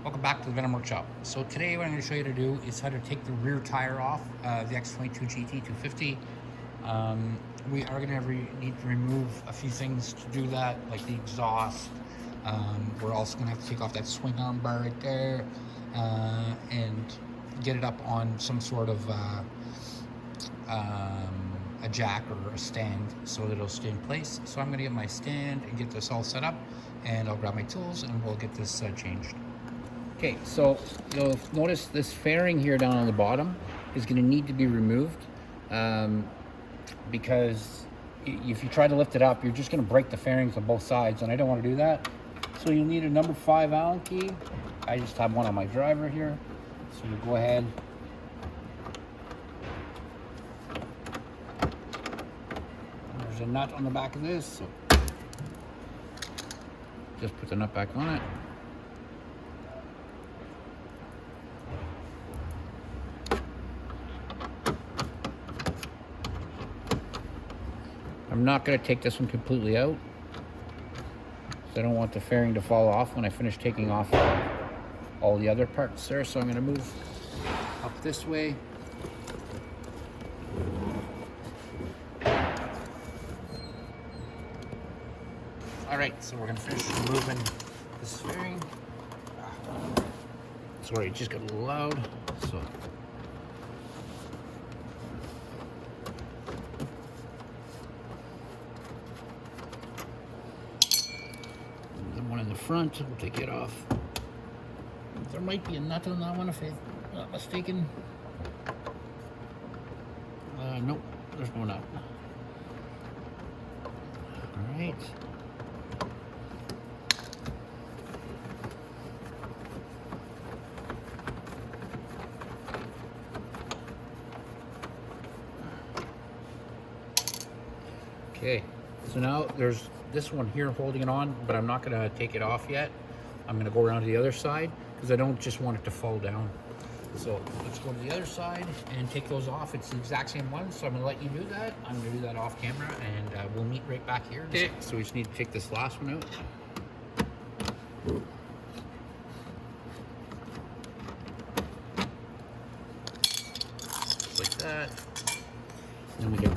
Welcome back to the Venom Workshop. So today what I'm going to show you to do is how to take the rear tire off the X22GT 250. We are going to need to remove a few things to do that, like the exhaust. We're also going to have to take off that swing arm bar right there and get it up on some sort of a jack or a stand so that it'll stay in place. So I'm going to get my stand and get this all set up, and I'll grab my tools and we'll get this changed. Okay, so you'll notice this fairing here down on the bottom is going to need to be removed because if you try to lift it up, you're just going to break the fairings on both sides, and I don't want to do that. So you'll need a number 5 Allen key. I just have one on my driver here, so you go ahead. There's a nut on the back of this, so just put the nut back on it. I'm not going to take this one completely out, so I don't want the fairing to fall off when I finish taking off all the other parts there. So I'm going to move up this way. Alright, so we're going to finish removing this fairing. Sorry, it just got a little loud. So front, we'll take it off. There might be a nut on that one if I'm not mistaken. Nope, there's no nut. Alright. Okay, so now there's this one here holding it on, but I'm not going to take it off yet. I'm going to go around to the other side because I don't just want it to fall down. So let's go to the other side and take those off. It's the exact same one, so I'm going to let you do that. I'm going to do that off camera, and we'll meet right back here. Okay, so we just need to take this last one out. Just like that. Then we can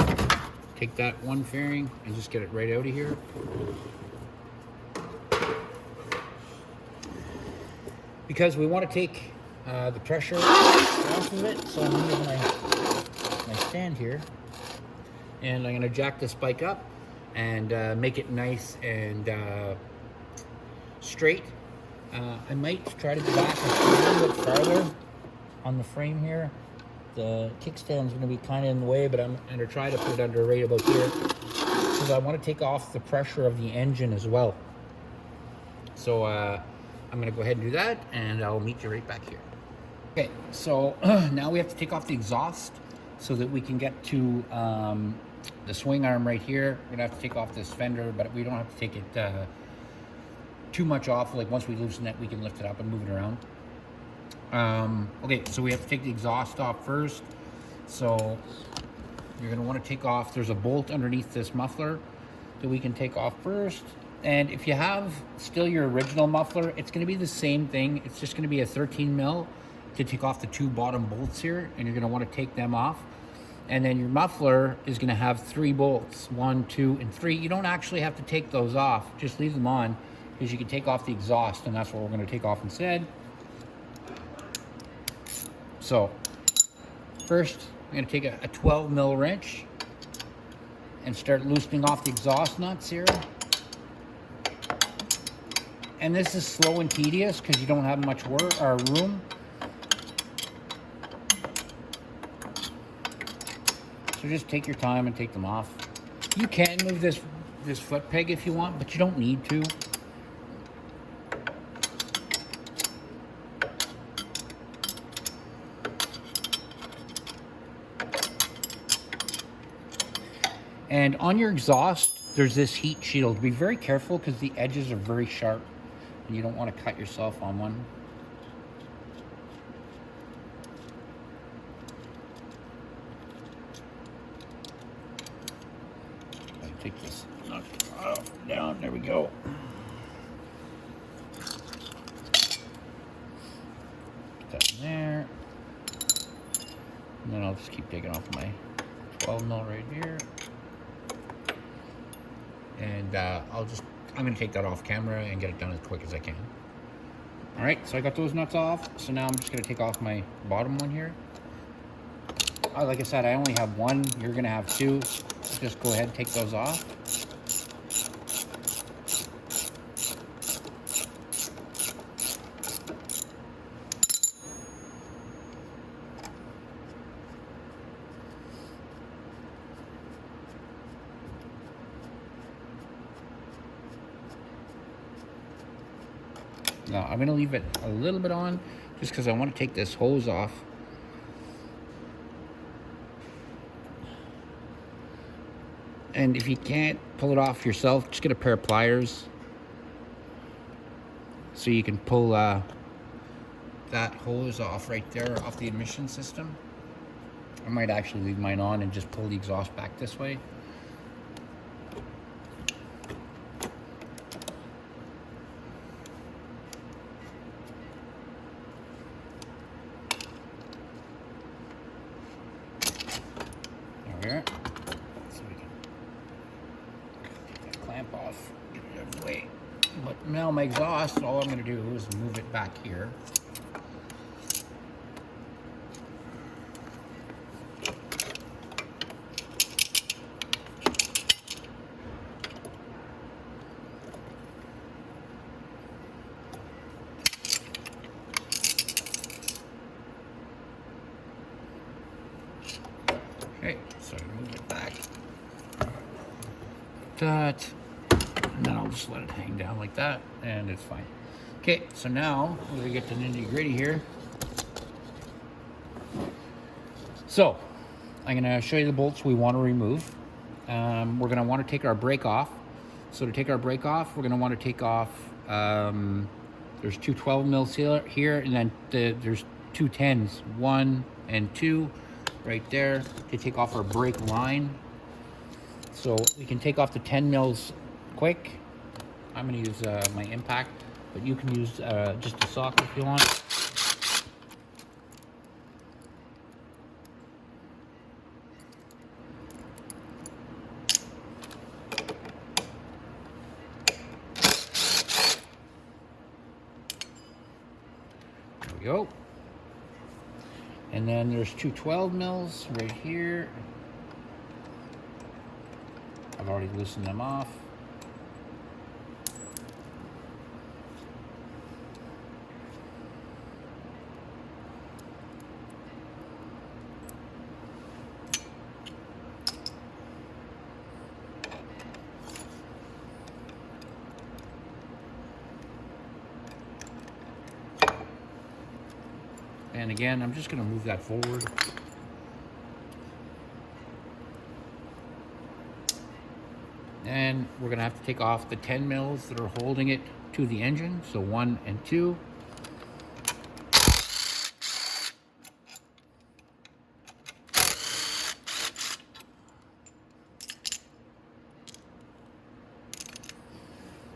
take that one fairing and just get it right out of here. Because we want to take the pressure off of it, so I'm using my stand here, and I'm going to jack this bike up and make it nice and straight. I might try to go back a little bit farther on the frame here. The kickstand is going to be kind of in the way, but I'm going to try to put it under right about here because I want to take off the pressure of the engine as well. So I'm going to go ahead and do that, and I'll meet you right back here. Okay, so now we have to take off the exhaust so that we can get to the swing arm right here. We're going to have to take off this fender, but we don't have to take it too much off. Like once we loosen it, we can lift it up and move it around. Okay, so we have to take the exhaust off first. So you're going to want to take off, there's a bolt underneath this muffler that we can take off first. And if you have still your original muffler, it's going to be the same thing. It's just going to be a 13 mil to take off the 2 bottom bolts here, and you're going to want to take them off. And then your muffler is going to have 3 bolts, 1, 2, and 3. You don't actually have to take those off, just leave them on, because you can take off the exhaust, and that's what we're going to take off instead. So first, I'm going to take a 12 mil wrench and start loosening off the exhaust nuts here. And this is slow and tedious because you don't have much work or room. So just take your time and take them off. You can move this foot peg if you want, but you don't need to. And on your exhaust, there's this heat shield. Be very careful because the edges are very sharp and you don't want to cut yourself on one. I take this nut down, there we go. that in there. And then I'll just keep taking off my 12 mil right here. And I'm gonna take that off camera and get it done as quick as I can. All right, so I got those nuts off. So now I'm just gonna take off my bottom one here. Like I said, I only have one. You're gonna have two. Just go ahead and take those off. Now I'm gonna leave it a little bit on just because I want to take this hose off. And if you can't pull it off yourself, just get a pair of pliers so you can pull that hose off right there off the emission system. I might actually leave mine on and just pull the exhaust back this way. There. So we can take that clamp off, get it out of the way. But now my exhaust, all I'm going to do is move it back here. Okay, so I move it back. That, and then I'll just let it hang down like that, and it's fine. Okay, so now we're gonna get to the nitty-gritty here. So I'm gonna show you the bolts we want to remove. We're gonna want to take our brake off. So to take our brake off, we're gonna want to take off. There's two 12 mil sealer here, and then there's two 10s, 1 and 2. Right there to take off our brake line. So we can take off the 10 mils quick. I'm going to use my impact, but you can use just a socket if you want. There we go. And then there's two 12 mils right here. I've already loosened them off. And again, I'm just going to move that forward. And we're going to have to take off the 10 mils that are holding it to the engine. So 1 and 2.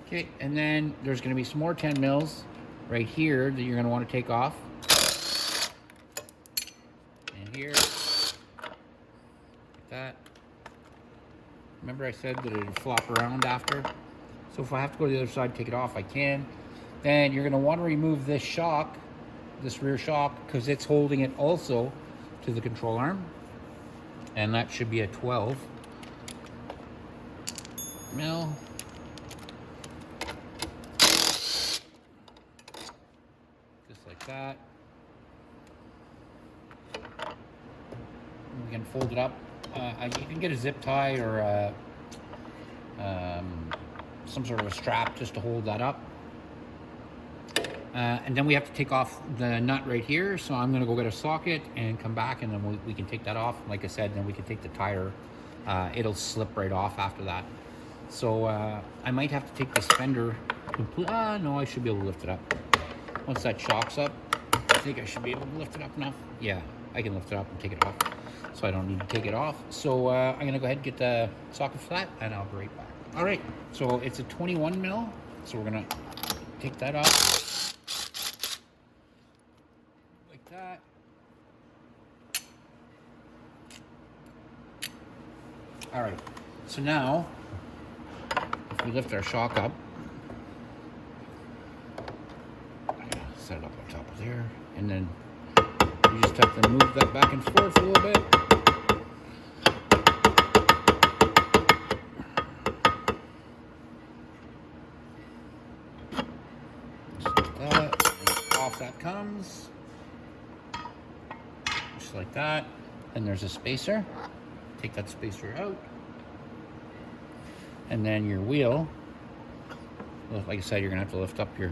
Okay, and then there's going to be some more 10 mils right here that you're going to want to take off. Here, like that. Remember I said that it would flop around after? So if I have to go to the other side, take it off, I can. Then you're gonna want to remove this shock, this rear shock, because it's holding it also to the control arm. And that should be a 12 mil. Just like that. We can fold it up. You can get a zip tie or some sort of a strap just to hold that up. And then we have to take off the nut right here. So I'm gonna go get a socket and come back, and then we can take that off. Like I said, then we can take the tire. It'll slip right off after that. So I might have to take this fender complete. No, I should be able to lift it up. Once that shock's up, I think I should be able to lift it up enough. Yeah, I can lift it up and take it off. So I don't need to take it off. So I'm gonna go ahead and get the socket flat, and I'll be right back. All right, so it's a 21 mil. So we're gonna take that off. like that. All right, so now if we lift our shock up, set it up on top of there, and then you just have to move that back and forth a little bit. Just like that. And off that comes. Just like that. And there's a spacer. Take that spacer out. And then your wheel, like I said, you're gonna have to lift up your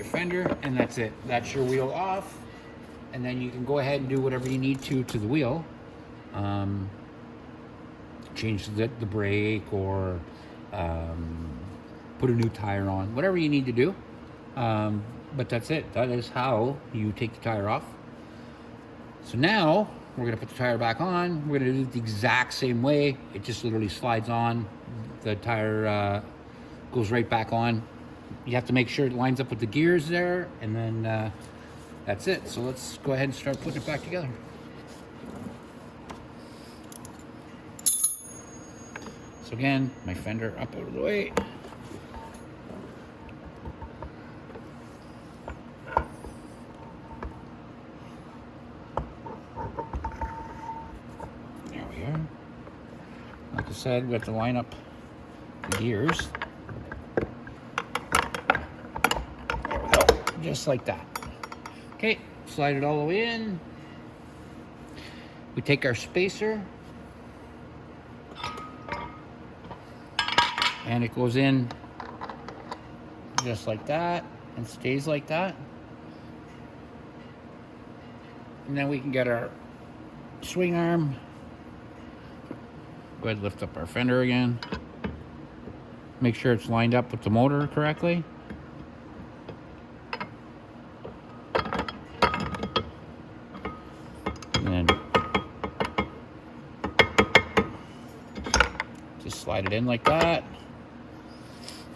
fender, and that's it. That's your wheel off. And then you can go ahead and do whatever you need to the wheel. Change the brake, or put a new tire on, whatever you need to do. But that's it. That is how you take the tire off. So now we're gonna put the tire back on. We're gonna do it the exact same way. It just literally slides on. The tire goes right back on. You have to make sure it lines up with the gears there, and then that's it. So let's go ahead and start putting it back together. So again, my fender up out of the way. There we are. Like I said, we have to line up the gears. There we go. Just like that. Okay, slide it all the way in. We take our spacer, and it goes in just like that and stays like that. And then we can get our swing arm. Go ahead and lift up our fender again. Make sure it's lined up with the motor correctly. And then just slide it in like that.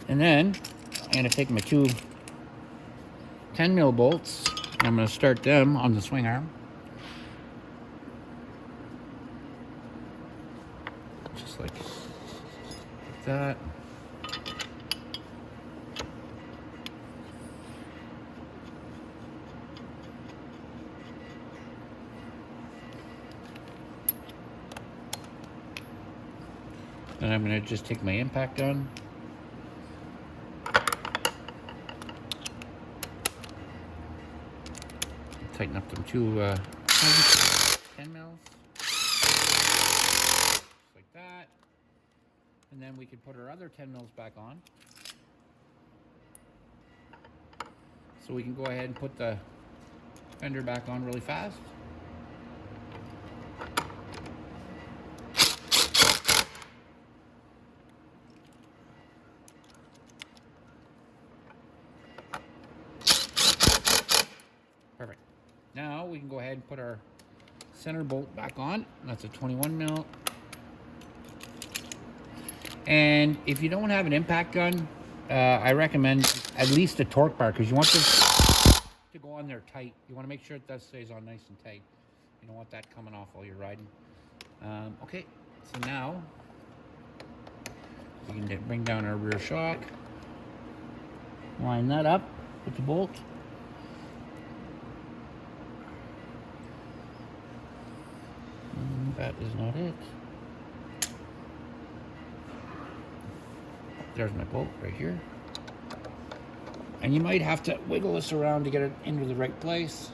And then I'm going to take my two 10mm bolts, and I'm going to start them on the swing arm. Just like that. And I'm going to just take my impact gun. Tighten up them two 10 mils. Just like that. And then we can put our other 10 mils back on. So we can go ahead and put the fender back on really fast. Perfect. Now we can go ahead and put our center bolt back on. That's a 21mm. And if you don't have an impact gun, I recommend at least a torque bar, because you want this to go on there tight. You want to make sure that stays on nice and tight. You don't want that coming off while you're riding. Okay, so now we can bring down our rear shock. Line that up with the bolt. That is not it. There's my bolt right here. And you might have to wiggle this around to get it into the right place.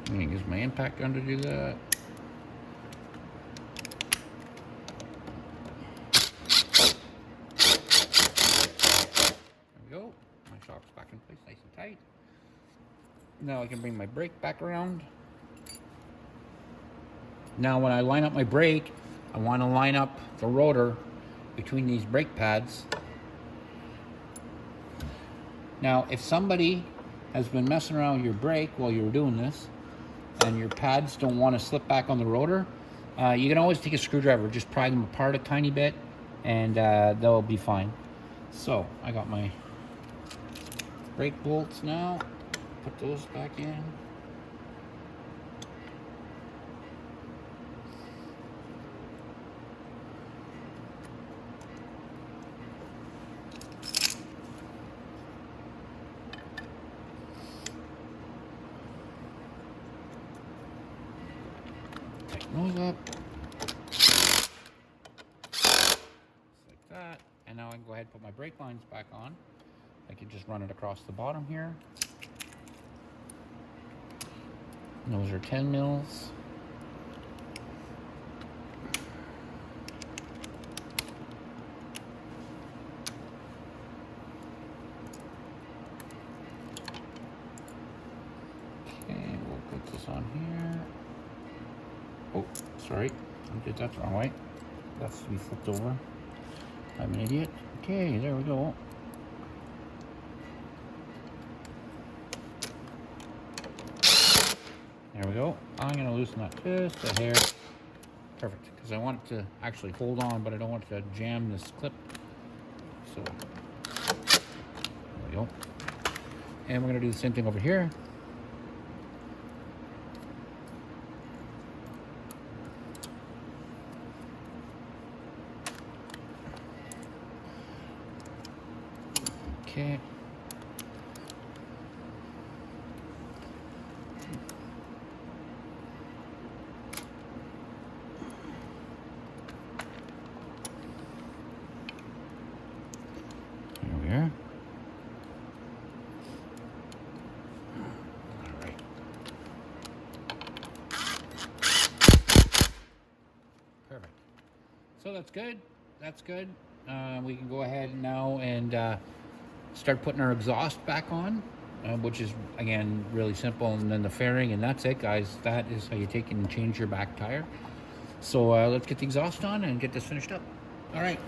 I'm going to use my impact gun to do that. Back in place nice and tight. Now I can bring my brake back around. Now when I line up my brake, I want to line up the rotor between these brake pads. Now if somebody has been messing around with your brake while you were doing this, and your pads don't want to slip back on the rotor, You can always take a screwdriver, just pry them apart a tiny bit, and they'll be fine. So I got my brake bolts now. Put those back in. Tighten those up. Just like that. And now I can go ahead and put my brake lines back on. I can just run it across the bottom here. And those are 10 mils. Okay, we'll put this on here. Oh, sorry, I did that the wrong way. That's to be flipped over. I'm an idiot. Okay, there we go. There we go. I'm going to loosen that just a hair. Perfect, because I want it to actually hold on, but I don't want it to jam this clip. So, there we go. And we're going to do the same thing over here. Okay. Here we are. All right. Perfect. So that's good. That's good. We can go ahead now and start putting our exhaust back on, which is, again, really simple. And then the fairing, and that's it, guys. That is how you take and change your back tire. So let's get the exhaust on and get this finished up. All right,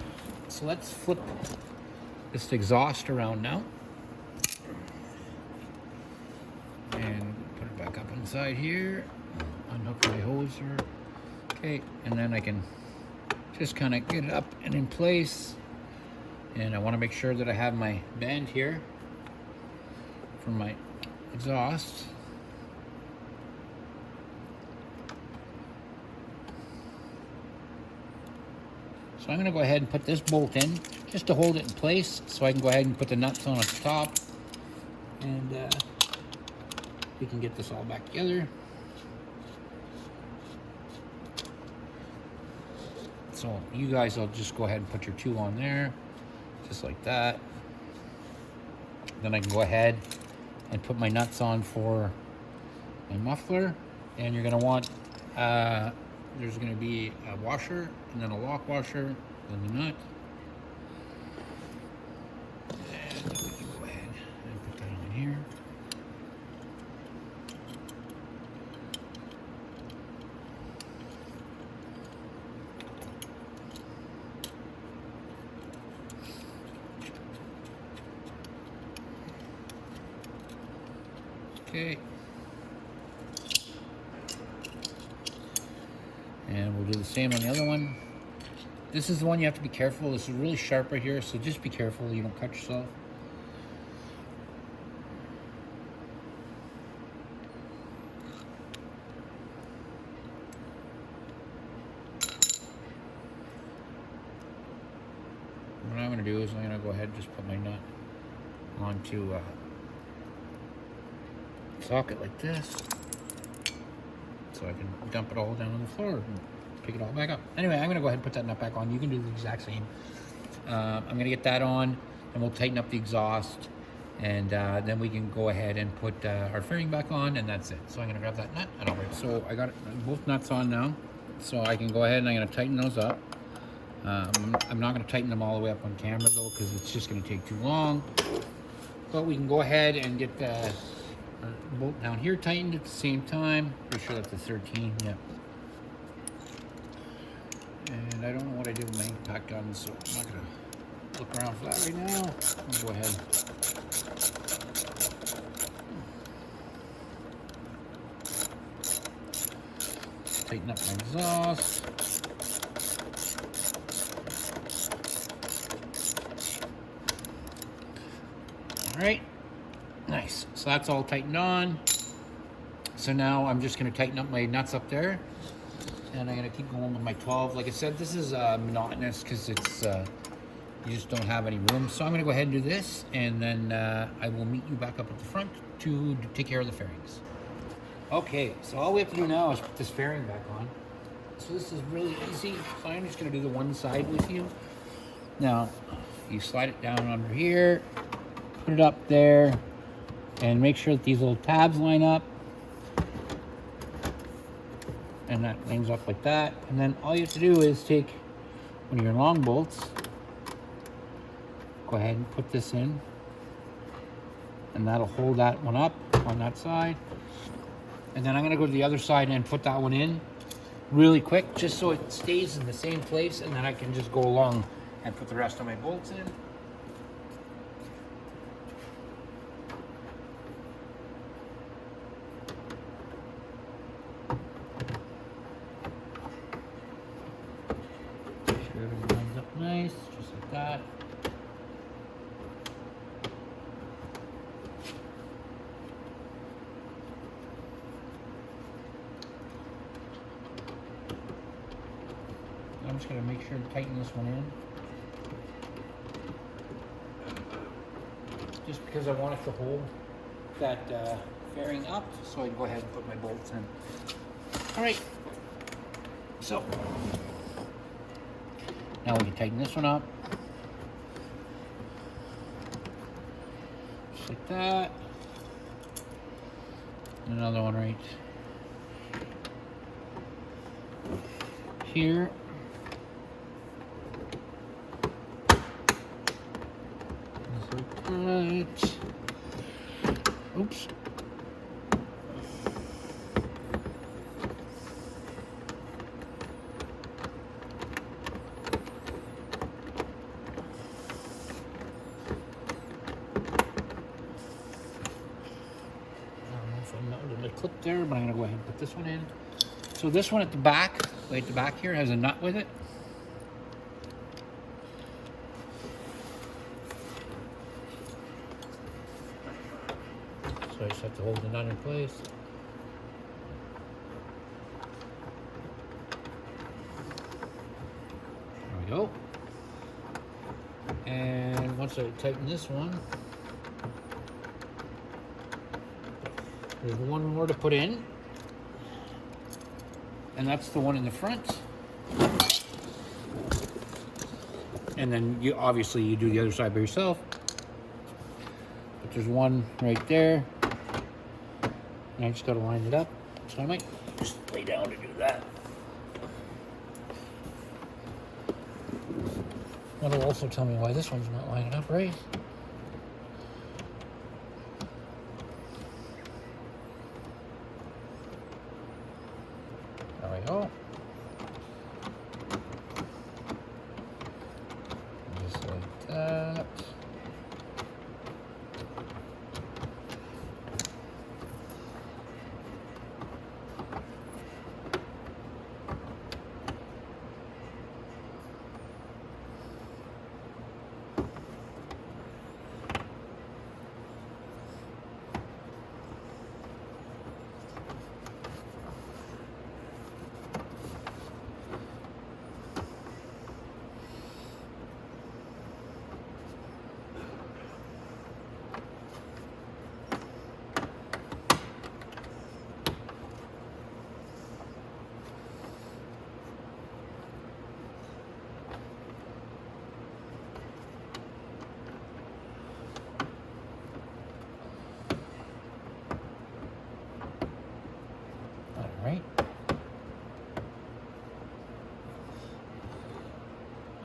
so let's flip this exhaust around now. And put it back up inside here. Unhook my hoser. Okay, and then I can just kind of get it up and in place. And I want to make sure that I have my band here for my exhaust. So I'm going to go ahead and put this bolt in just to hold it in place, so I can go ahead and put the nuts on at the top, and we can get this all back together. So you guys will just go ahead and put your two on there, just like that. Then I can go ahead and put my nuts on for my muffler, and you're going to want there's going to be a washer, and then a lock washer, then the nut. And we can go ahead and put that on here. Okay. And we'll do the same on the other one. This is the one you have to be careful. This is really sharp right here, so just be careful you don't cut yourself. What I'm going to do is I'm going to go ahead and just put my nut onto socket like this, so I can dump it all down on the floor and pick it all back up. Anyway, I'm going to go ahead and put that nut back on. You can do the exact same. I'm going to get that on, and we'll tighten up the exhaust, and then we can go ahead and put our fairing back on, and that's it. So I'm going to grab that nut, and all right. So I got both nuts on now, so I can go ahead and I'm going to tighten those up. I'm not going to tighten them all the way up on camera though, because it's just going to take too long. But we can go ahead and get the bolt down here tightened at the same time. Pretty sure that's a 13, yeah. And I don't know what I did with my impact gun, so I'm not going to look around for that right now. I'll go ahead. tighten up my exhaust. All right, nice. So that's all tightened on. So now I'm just gonna tighten up my nuts up there, and I'm gonna keep going with my 12. Like I said, this is monotonous because it's you just don't have any room. So I'm gonna go ahead and do this, and then I will meet you back up at the front to take care of the fairings. Okay, so all we have to do now is put this fairing back on. So this is really easy. So I'm just gonna do the one side with you. Now, you slide it down under here, put it up there, and make sure that these little tabs line up. And that lines up like that. And then all you have to do is take one of your long bolts, go ahead and put this in, and that'll hold that one up on that side. And then I'm gonna go to the other side and put that one in really quick, just so it stays in the same place, and then I can just go along and put the rest of my bolts in. Nice, just like that. I'm just going to make sure to tighten this one in. Just because I want it to hold that fairing up, so I can go ahead and put my bolts in. All right, so now we can tighten this one up. Just like that. And another one right here. Just like that. Oops. Clip there, but I'm gonna go ahead and put this one in. So this one at the back, right at the back here, has a nut with it. So I just have to hold the nut in place. There we go. And once I tighten this one, there's one more to put in, and that's the one in the front. And then you obviously you do the other side by yourself. But there's one right there, and I just got to line it up. So I might just lay down to do that. That'll also tell me why this one's not lining up right. There we go. Just like that.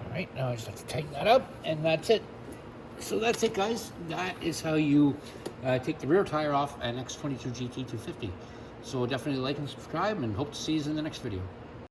Alright, now I just have to tighten that up, and that's it. So that's it, guys. That is how you take the rear tire off an X22GT 250. So definitely like and subscribe, and hope to see you in the next video.